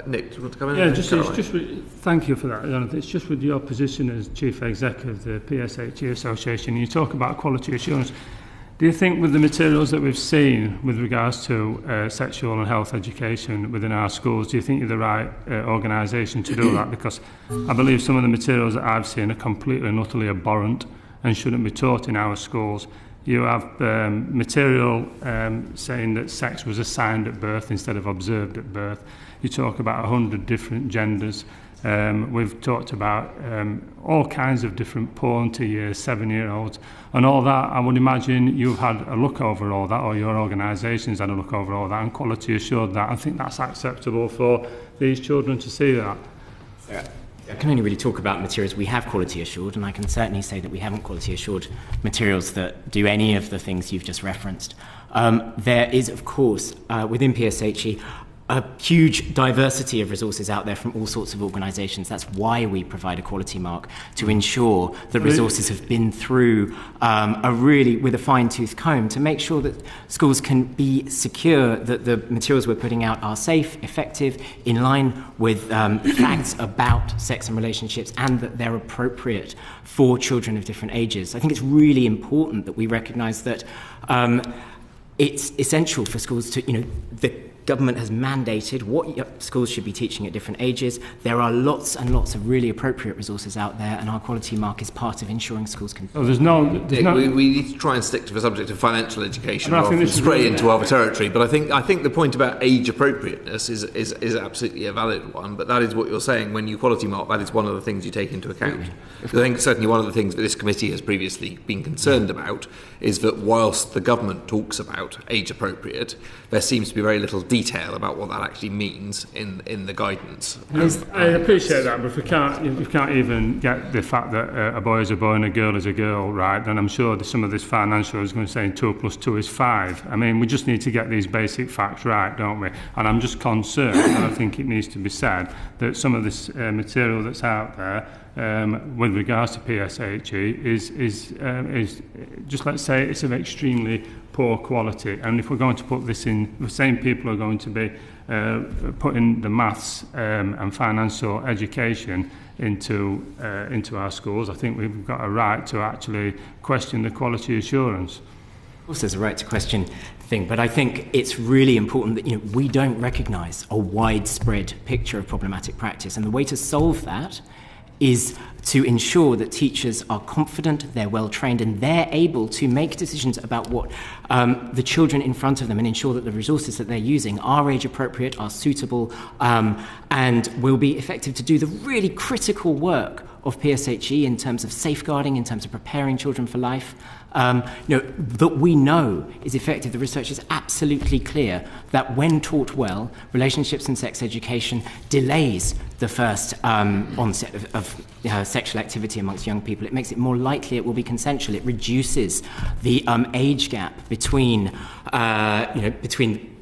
Nick, do you want to come in? Yeah, thank you for that, Jonathan. It's just with your position as Chief Exec of the PSHE Association, you talk about quality assurance. Do you think with the materials that we've seen with regards to sexual and health education within our schools, do you think you're the right organisation to do that? Because I believe some of the materials that I've seen are completely and utterly abhorrent and shouldn't be taught in our schools. You have material saying that sex was assigned at birth instead of observed at birth. You talk about 100 different genders. We've talked about all kinds of different porn to year 7-year-olds and all that. I would imagine you've had a look over all that, or your organisation's had a look over all that, and quality assured that. I think that's acceptable for these children to see that. I can only really talk about materials we have quality assured, and I can certainly say that we haven't quality assured materials that do any of the things you've just referenced. There is, of course, within PSHE, a huge diversity of resources out there from all sorts of organisations. That's why we provide a quality mark, to ensure that resources have been through with a fine-tooth comb to make sure that schools can be secure, that the materials we're putting out are safe, effective, in line with facts about sex and relationships, and that they're appropriate for children of different ages. I think it's really important that we recognise that it's essential for schools to, the government has mandated what schools should be teaching at different ages. There are lots and lots of really appropriate resources out there, and our quality mark is part of ensuring schools can... We need to try and stick to the subject of financial education rather than stray into other territory. But I think the point about age appropriateness is absolutely a valid one, but that is what you're saying. When you quality mark, that is one of the things you take into account. I think certainly one of the things that this committee has previously been concerned about is that whilst the government talks about age appropriate, there seems to be very little detail about what that actually means in the guidance. I appreciate that, but if we can't even get the fact that a boy is a boy and a girl is a girl right, then I'm sure that some of this financial is going to say 2 + 2 is 5. I mean, we just need to get these basic facts right, don't we? And I'm just concerned, and I think it needs to be said, that some of this material that's out there with regards to PSHE is just, let's say, it's of extremely poor quality. And if we're going to put this in, the same people are going to be putting the maths and financial education into our schools, I think we've got a right to actually question the quality assurance. Of course, there's a right to question thing, but I think it's really important that we don't recognise a widespread picture of problematic practice, and the way to solve that is to ensure that teachers are confident, they're well trained, and they're able to make decisions about what the children in front of them, and ensure that the resources that they're using are age appropriate, are suitable, and will be effective to do the really critical work of PSHE in terms of safeguarding, in terms of preparing children for life. That we know is effective. The research is absolutely clear that when taught well, relationships and sex education delays the first onset of sexual activity amongst young people. It makes it more likely it will be consensual. It reduces the age gap between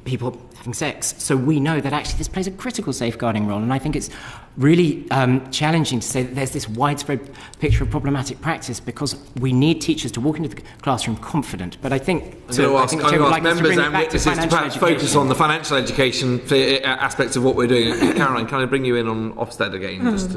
people having sex. So we know that actually this plays a critical safeguarding role, and I think it's really challenging to say that there's this widespread picture of problematic practice, because we need teachers to walk into the classroom confident. But I think I'm going to ask members and witnesses to perhaps focus on the financial education aspects of what we're doing. Caroline, can I bring you in on Ofsted again? Just